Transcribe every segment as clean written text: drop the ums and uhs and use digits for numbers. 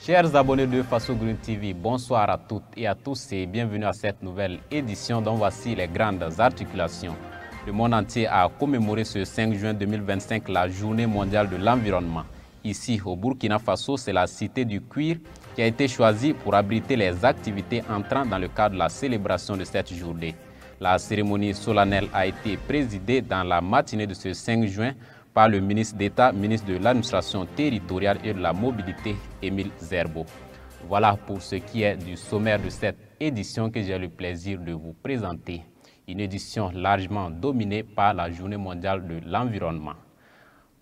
Chers abonnés de Faso Green TV, bonsoir à toutes et à tous et bienvenue à cette nouvelle édition dont voici les grandes articulations. Le monde entier a commémoré ce 5 juin 2025 la journée mondiale de l'environnement. Ici, au Burkina Faso, c'est la cité du cuir qui a été choisie pour abriter les activités entrant dans le cadre de la célébration de cette journée. La cérémonie solennelle a été présidée dans la matinée de ce 5 juin par le ministre d'État, ministre de l'Administration territoriale et de la mobilité, Émile Zerbo. Voilà pour ce qui est du sommaire de cette édition que j'ai le plaisir de vous présenter. Une édition largement dominée par la Journée mondiale de l'environnement.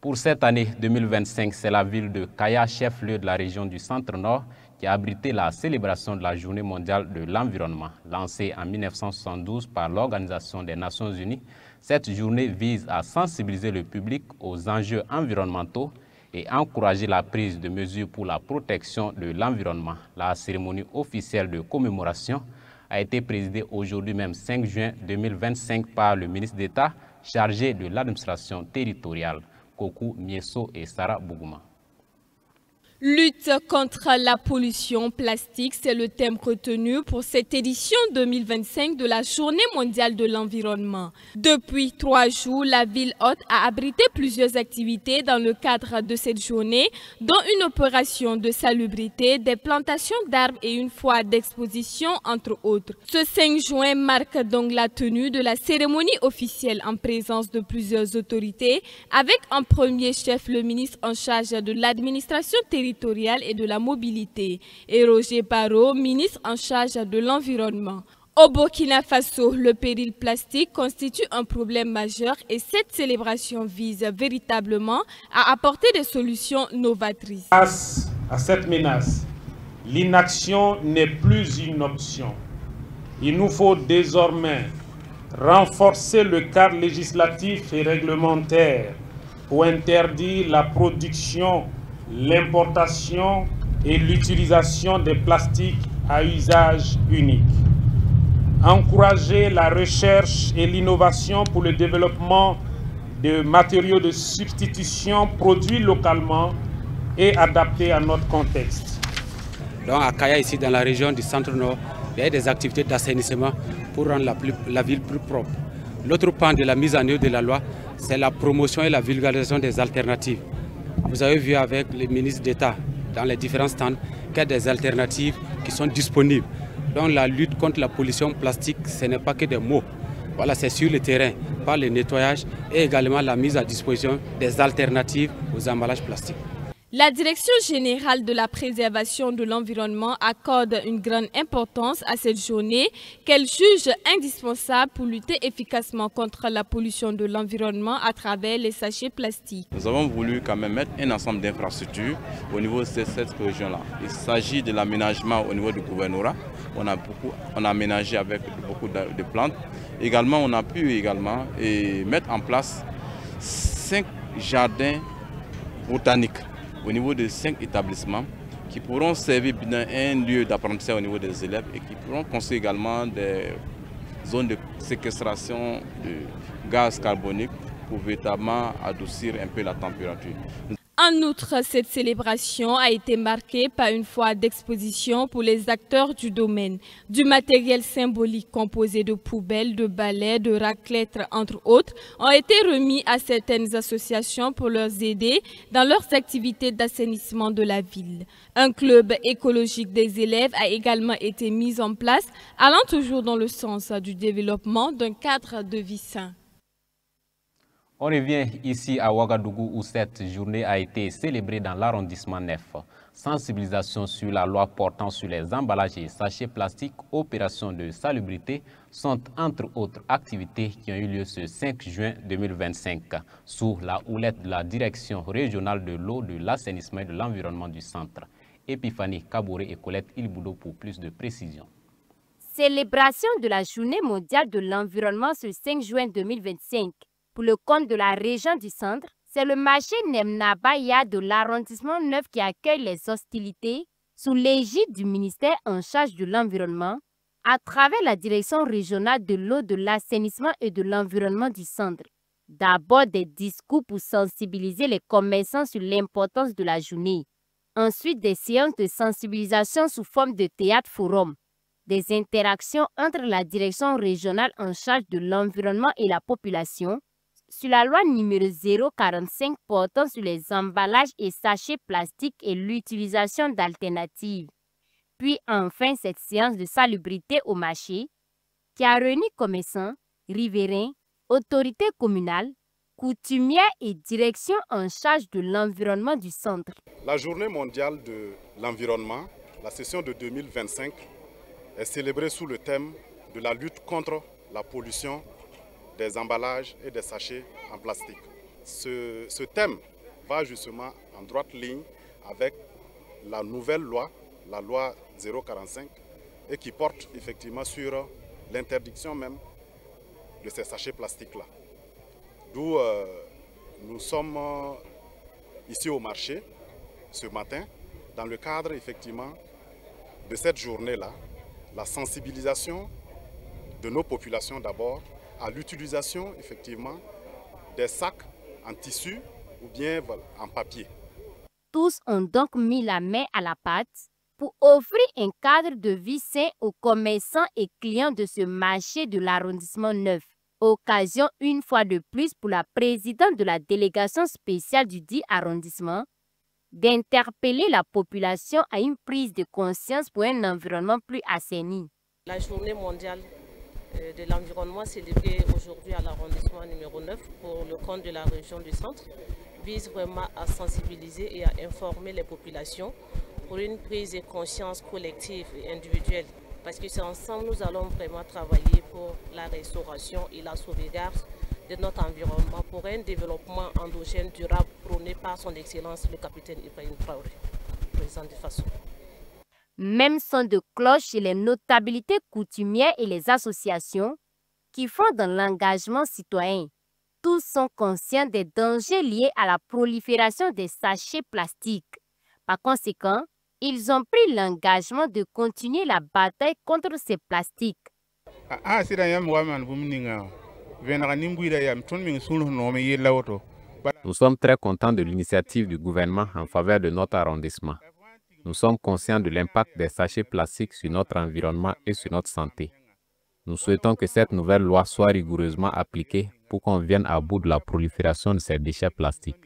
Pour cette année 2025, c'est la ville de Kaya, chef-lieu de la région du Centre-Nord, qui a abrité la célébration de la Journée mondiale de l'environnement. Lancée en 1972 par l'Organisation des Nations Unies, cette journée vise à sensibiliser le public aux enjeux environnementaux et encourager la prise de mesures pour la protection de l'environnement. La cérémonie officielle de commémoration a été présidée aujourd'hui même 5 juin 2025 par le ministre d'État chargé de l'administration territoriale, Kokou Mieso et Sarah Bougouma. Lutte contre la pollution plastique, c'est le thème retenu pour cette édition 2025 de la Journée mondiale de l'environnement. Depuis 3 jours, la ville hôte a abrité plusieurs activités dans le cadre de cette journée, dont une opération de salubrité, des plantations d'arbres et une foire d'exposition, entre autres. Ce 5 juin marque donc la tenue de la cérémonie officielle en présence de plusieurs autorités, avec en premier chef le ministre en charge de l'administration territoriale et de la mobilité, et Roger Barreau, ministre en charge de l'environnement. Au Burkina Faso, le péril plastique constitue un problème majeur et cette célébration vise véritablement à apporter des solutions novatrices. Face à cette menace, l'inaction n'est plus une option. Il nous faut désormais renforcer le cadre législatif et réglementaire pour interdire la production, l'importation et l'utilisation des plastiques à usage unique. Encourager la recherche et l'innovation pour le développement de matériaux de substitution produits localement et adaptés à notre contexte. Donc à Kaya, ici dans la région du Centre-Nord, il y a des activités d'assainissement pour rendre la ville plus propre. L'autre pan de la mise en œuvre de la loi, c'est la promotion et la vulgarisation des alternatives. Vous avez vu avec les ministres d'État dans les différents stands qu'il y a des alternatives qui sont disponibles. Donc la lutte contre la pollution plastique, ce n'est pas que des mots. Voilà, c'est sur le terrain, par le nettoyage et également la mise à disposition des alternatives aux emballages plastiques. La Direction générale de la préservation de l'environnement accorde une grande importance à cette journée qu'elle juge indispensable pour lutter efficacement contre la pollution de l'environnement à travers les sachets plastiques. Nous avons voulu quand même mettre un ensemble d'infrastructures au niveau de cette région-là. Il s'agit de l'aménagement au niveau du gouvernorat. On a aménagé avec beaucoup de plantes. Également, on a pu mettre en place 5 jardins botaniques au niveau de 5 établissements qui pourront servir un lieu d'apprentissage au niveau des élèves et qui pourront construire également des zones de séquestration de gaz carbonique pour véritablement adoucir un peu la température. En outre, cette célébration a été marquée par une foire d'exposition pour les acteurs du domaine. Du matériel symbolique composé de poubelles, de balais, de raclettes, entre autres, ont été remis à certaines associations pour leur aider dans leurs activités d'assainissement de la ville. Un club écologique des élèves a également été mis en place, allant toujours dans le sens du développement d'un cadre de vie sain. On revient ici à Ouagadougou où cette journée a été célébrée dans l'arrondissement 9. Sensibilisation sur la loi portant sur les emballages et sachets plastiques, opération de salubrité sont entre autres activités qui ont eu lieu ce 5 juin 2025 sous la houlette de la Direction régionale de l'eau, de l'assainissement et de l'environnement du centre. Épiphanie Kabouré et Colette Ilboudo pour plus de précision. Célébration de la Journée mondiale de l'environnement ce 5 juin 2025. Pour le compte de la région du centre, c'est le marché Nemnabaya de l'arrondissement 9 qui accueille les hostilités sous l'égide du ministère en charge de l'environnement à travers la direction régionale de l'eau, de l'assainissement et de l'environnement du centre. D'abord des discours pour sensibiliser les commerçants sur l'importance de la journée. Ensuite, des séances de sensibilisation sous forme de théâtre-forum, des interactions entre la direction régionale en charge de l'environnement et la population, sur la loi numéro 045 portant sur les emballages et sachets plastiques et l'utilisation d'alternatives. Puis enfin cette séance de salubrité au marché qui a réuni commerçants, riverains, autorités communales, coutumières et direction en charge de l'environnement du centre. La journée mondiale de l'environnement, la session de 2025, est célébrée sous le thème de la lutte contre la pollution des emballages et des sachets en plastique. Ce thème va justement en droite ligne avec la nouvelle loi, la loi 045, et qui porte effectivement sur l'interdiction même de ces sachets plastiques-là. D'où nous sommes ici au marché ce matin, dans le cadre effectivement de cette journée-là, la sensibilisation de nos populations d'abord à l'utilisation effectivement des sacs en tissu ou bien en papier. Tous ont donc mis la main à la pâte pour offrir un cadre de vie sain aux commerçants et clients de ce marché de l'arrondissement 9. Occasion une fois de plus pour la présidente de la délégation spéciale du dit arrondissement d'interpeller la population à une prise de conscience pour un environnement plus assaini. La journée mondiale de l'environnement célébrée aujourd'hui à l'arrondissement numéro 9 pour le compte de la région du centre vise vraiment à sensibiliser et à informer les populations pour une prise de conscience collective et individuelle. Parce que c'est ensemble nous allons vraiment travailler pour la restauration et la sauvegarde de notre environnement pour un développement endogène durable prôné par son excellence le capitaine Ibrahim Traoré, président de FASO. Même son de cloche chez les notabilités coutumières et les associations qui font dans l'engagement citoyen. Tous sont conscients des dangers liés à la prolifération des sachets plastiques. Par conséquent, ils ont pris l'engagement de continuer la bataille contre ces plastiques. Nous sommes très contents de l'initiative du gouvernement en faveur de notre arrondissement. Nous sommes conscients de l'impact des sachets plastiques sur notre environnement et sur notre santé. Nous souhaitons que cette nouvelle loi soit rigoureusement appliquée pour qu'on vienne à bout de la prolifération de ces déchets plastiques.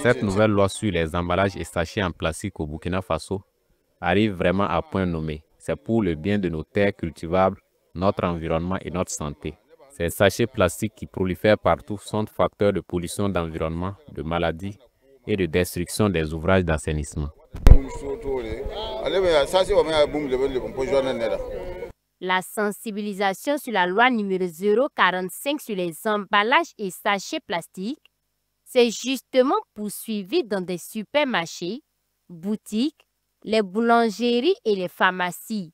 Cette nouvelle loi sur les emballages et sachets en plastique au Burkina Faso arrive vraiment à point nommé. C'est pour le bien de nos terres cultivables, notre environnement et notre santé. Ces sachets plastiques qui prolifèrent partout sont facteurs de pollution d'environnement, de maladies et de destruction des ouvrages d'assainissement. La sensibilisation sur la loi numéro 045 sur les emballages et sachets plastiques s'est justement poursuivie dans des supermarchés, boutiques, les boulangeries et les pharmacies.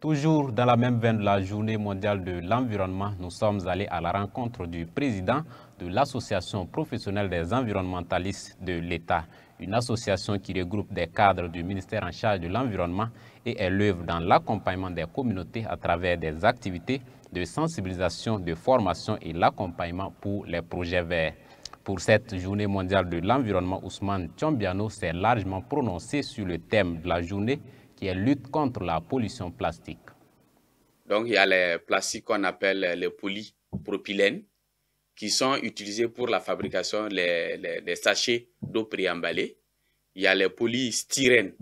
Toujours dans la même veine de la journée mondiale de l'environnement, nous sommes allés à la rencontre du président de l'Association professionnelle des environnementalistes de l'État, une association qui regroupe des cadres du ministère en charge de l'environnement et elle œuvre dans l'accompagnement des communautés à travers des activités de sensibilisation, de formation et l'accompagnement pour les projets verts. Pour cette journée mondiale de l'environnement, Ousmane Tchombiano s'est largement prononcé sur le thème de la journée qui est lutte contre la pollution plastique. Donc il y a les plastiques qu'on appelle les polypropylènes qui sont utilisés pour la fabrication des sachets d'eau préemballés. Il y a les polystyrènes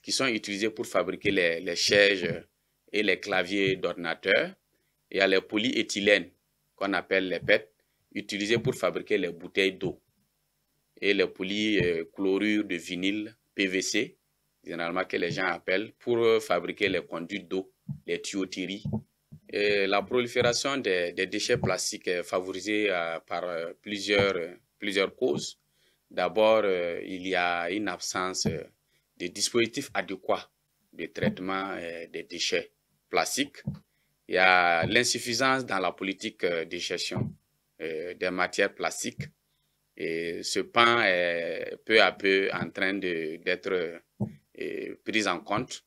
qui sont utilisés pour fabriquer les sièges et les claviers d'ordinateur. Il y a les polyéthylènes qu'on appelle les PET, utilisés pour fabriquer les bouteilles d'eau. Et les polychlorures de vinyle PVC, généralement que les gens appellent, pour fabriquer les conduits d'eau, les tuyauteries. Et la prolifération des déchets plastiques est favorisée par plusieurs causes. D'abord, il y a une absence de dispositifs adéquats de traitement des déchets plastiques. Il y a l'insuffisance dans la politique de gestion des matières plastiques. Et ce pan est peu à peu en train d'être pris en compte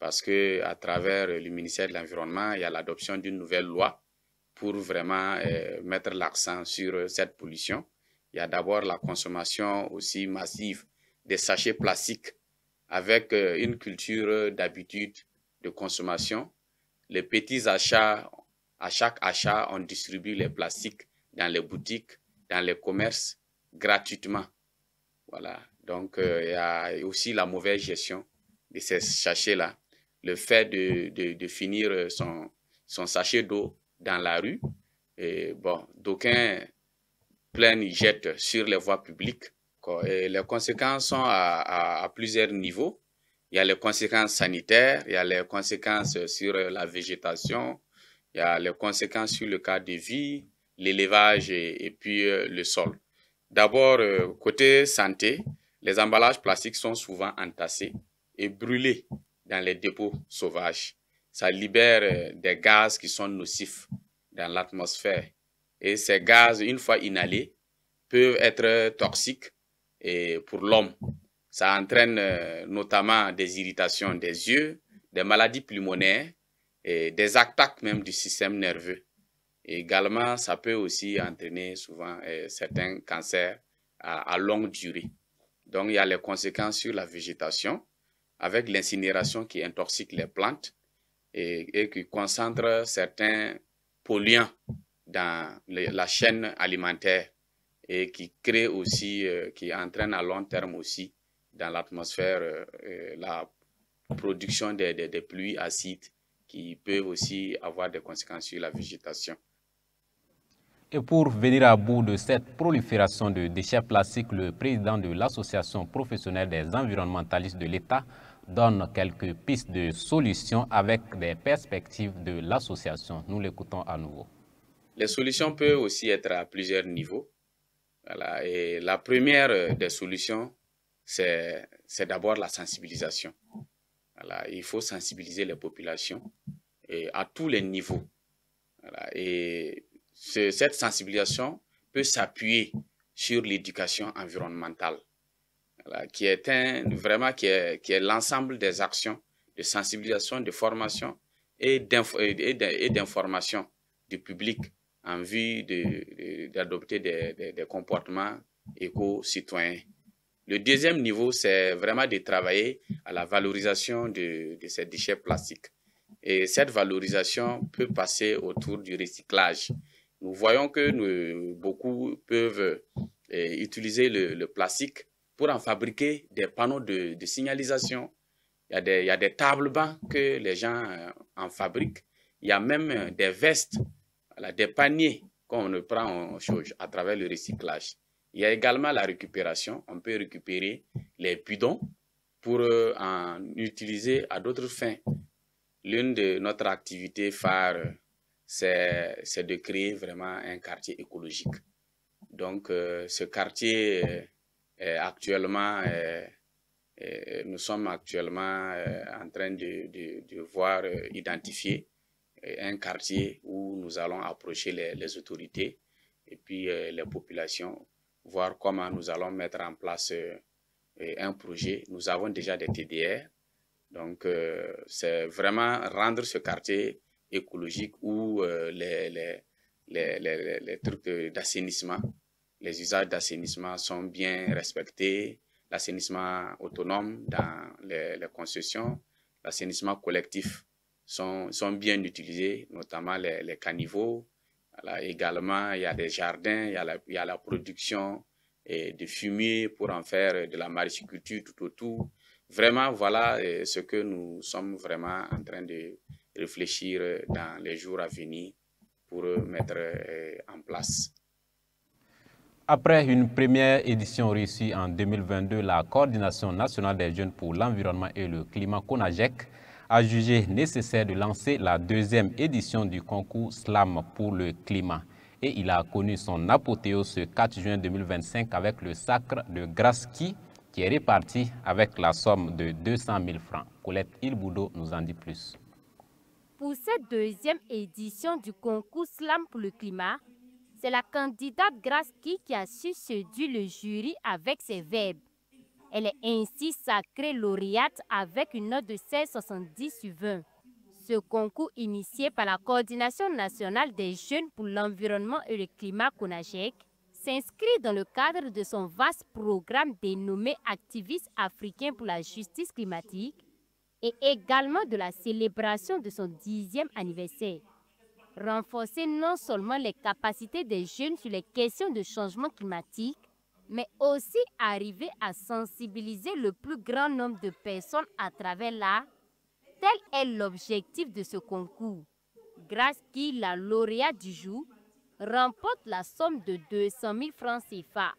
parce qu'à travers le ministère de l'Environnement, il y a l'adoption d'une nouvelle loi pour vraiment mettre l'accent sur cette pollution. Il y a d'abord la consommation aussi massive des sachets plastiques avec une culture d'habitude de consommation. Les petits achats, à chaque achat, on distribue les plastiques dans les boutiques, dans les commerces, gratuitement. Voilà. Donc, il y a aussi la mauvaise gestion de ces sachets-là. Le fait de finir son sachet d'eau dans la rue, et bon, d'aucuns plein y jettent sur les voies publiques. Et les conséquences sont à plusieurs niveaux. Il y a les conséquences sanitaires, il y a les conséquences sur la végétation, il y a les conséquences sur le cadre de vie, l'élevage et puis le sol. D'abord, côté santé, les emballages plastiques sont souvent entassés et brûlés dans les dépôts sauvages. Ça libère des gaz qui sont nocifs dans l'atmosphère. Et ces gaz, une fois inhalés, peuvent être toxiques pour l'homme. Ça entraîne notamment des irritations des yeux, des maladies pulmonaires, et des attaques même du système nerveux. Et également, ça peut aussi entraîner souvent certains cancers à longue durée. Donc, il y a les conséquences sur la végétation, avec l'incinération qui intoxique les plantes et qui concentre certains polluants dans la chaîne alimentaire et qui crée aussi, qui entraîne à long terme aussi dans l'atmosphère la production des pluies acides qui peuvent aussi avoir des conséquences sur la végétation. Et pour venir à bout de cette prolifération de déchets plastiques, le président de l'Association professionnelle des environnementalistes de l'État donne quelques pistes de solutions avec des perspectives de l'association. Nous l'écoutons à nouveau. Les solutions peuvent aussi être à plusieurs niveaux. Voilà. Et la première des solutions, c'est d'abord la sensibilisation. Voilà. Il faut sensibiliser les populations à tous les niveaux. Voilà. Et cette sensibilisation peut s'appuyer sur l'éducation environnementale, voilà, qui est l'ensemble des actions de sensibilisation, de formation et d'information du public en vue d'adopter des comportements éco-citoyens. Le deuxième niveau, c'est vraiment de travailler à la valorisation de ces déchets plastiques. Et cette valorisation peut passer autour du recyclage. Nous voyons que beaucoup peuvent utiliser le plastique pour en fabriquer des panneaux de signalisation. Il y a des tables bancs que les gens en fabriquent. Il y a même des vestes, voilà, des paniers qu'on prend en charge à travers le recyclage. Il y a également la récupération. On peut récupérer les bidons pour en utiliser à d'autres fins. L'une de notre activité phare, c'est de créer vraiment un quartier écologique. Donc, ce quartier actuellement, nous sommes actuellement en train de voir identifier un quartier où nous allons approcher les autorités et puis les populations, voir comment nous allons mettre en place un projet. Nous avons déjà des TDR. Donc, c'est vraiment rendre ce quartier écologique où les trucs d'assainissement, les usages d'assainissement sont bien respectés, l'assainissement autonome dans les concessions, l'assainissement collectif sont bien utilisés, notamment les caniveaux. Voilà, également, il y a des jardins, il y a la production de fumier pour en faire de la maraîchiculture tout autour. Vraiment, voilà ce que nous sommes vraiment en train de réfléchir dans les jours à venir pour mettre en place. Après une première édition réussie en 2022, la Coordination nationale des jeunes pour l'environnement et le climat CONAGEC a jugé nécessaire de lancer la deuxième édition du concours Slam pour le climat. Et il a connu son apothéose ce 4 juin 2025 avec le sacre de Graski qui est réparti avec la somme de 200 000 francs. Colette Ilboudo nous en dit plus. Pour cette deuxième édition du concours Slam pour le climat, c'est la candidate Graski qui a su séduire le jury avec ses verbes. Elle est ainsi sacrée lauréate avec une note de 16,70 sur 20. Ce concours initié par la Coordination nationale des jeunes pour l'environnement et le climat CONAGEC s'inscrit dans le cadre de son vaste programme dénommé Activistes africains pour la justice climatique et également de la célébration de son 10e anniversaire. Renforcer non seulement les capacités des jeunes sur les questions de changement climatique, mais aussi arriver à sensibiliser le plus grand nombre de personnes à travers l'art. Tel est l'objectif de ce concours, grâce à qui la lauréate du jour remporte la somme de 200 000 francs CFA.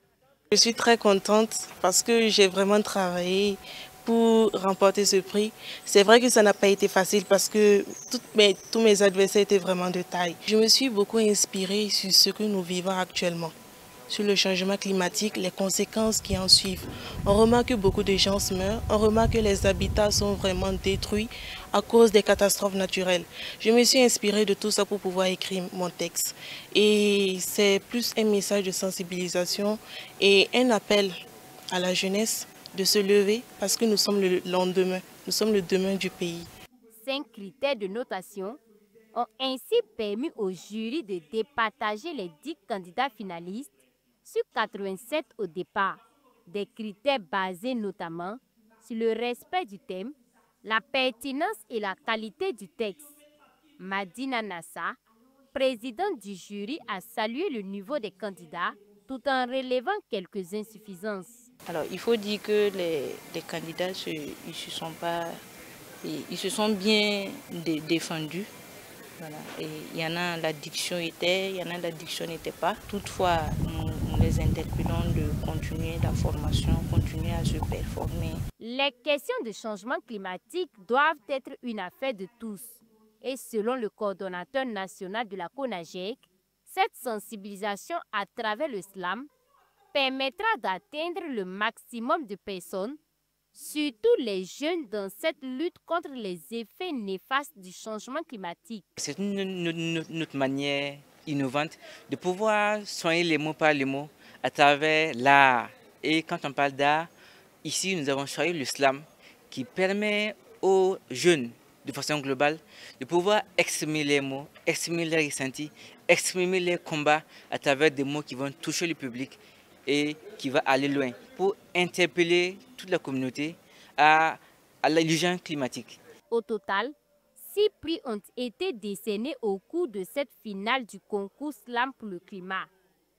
Je suis très contente parce que j'ai vraiment travaillé pour remporter ce prix. C'est vrai que ça n'a pas été facile parce que tous mes adversaires étaient vraiment de taille. Je me suis beaucoup inspirée sur ce que nous vivons actuellement, sur le changement climatique, les conséquences qui en suivent. On remarque que beaucoup de gens meurent, on remarque que les habitats sont vraiment détruits à cause des catastrophes naturelles. Je me suis inspirée de tout ça pour pouvoir écrire mon texte. Et c'est plus un message de sensibilisation et un appel à la jeunesse de se lever parce que nous sommes le lendemain, nous sommes le demain du pays. 5 critères de notation ont ainsi permis au jury de départager les 10 candidats finalistes sur 87 au départ, des critères basés notamment sur le respect du thème, la pertinence et la qualité du texte. Madina Nassa, présidente du jury, a salué le niveau des candidats tout en relevant quelques insuffisances. Alors, il faut dire que les candidats ils se sont bien défendus. Voilà. Et il y en a, la diction était, il y en a, la diction n'était pas. Toutefois, nous les interpellons de continuer la formation, continuer à se performer. Les questions de changement climatique doivent être une affaire de tous. Et selon le coordonnateur national de la CONAGEC, cette sensibilisation à travers le slam permettra d'atteindre le maximum de personnes, surtout les jeunes, dans cette lutte contre les effets néfastes du changement climatique. C'est notre manière innovante de pouvoir soigner les mots par les mots à travers l'art. Et quand on parle d'art, ici nous avons choisi le slam qui permet aux jeunes, de façon globale, de pouvoir exprimer les mots, exprimer les ressentis, exprimer les combats à travers des mots qui vont toucher le public et qui va aller loin pour interpeller toute la communauté à l'urgence climatique. Au total, 6 prix ont été décernés au cours de cette finale du concours Slam pour le climat.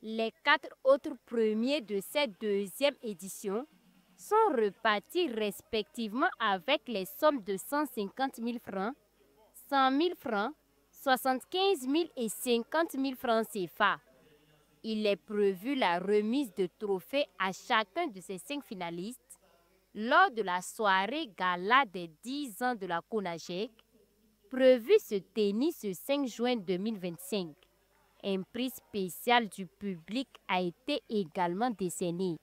Les 4 autres premiers de cette 2e édition sont repartis respectivement avec les sommes de 150 000 francs, 100 000 francs, 75 000 et 50 000 francs CFA. Il est prévu la remise de trophées à chacun de ces 5 finalistes lors de la soirée gala des 10 ans de la CONAGEC, prévue se tenir ce 5 juin 2025. Un prix spécial du public a été également décerné.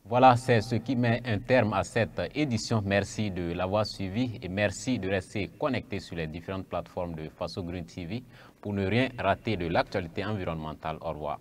Voilà, c'est ce qui met un terme à cette édition. Merci de l'avoir suivi et merci de rester connecté sur les différentes plateformes de Faso Green TV pour ne rien rater de l'actualité environnementale. Au revoir.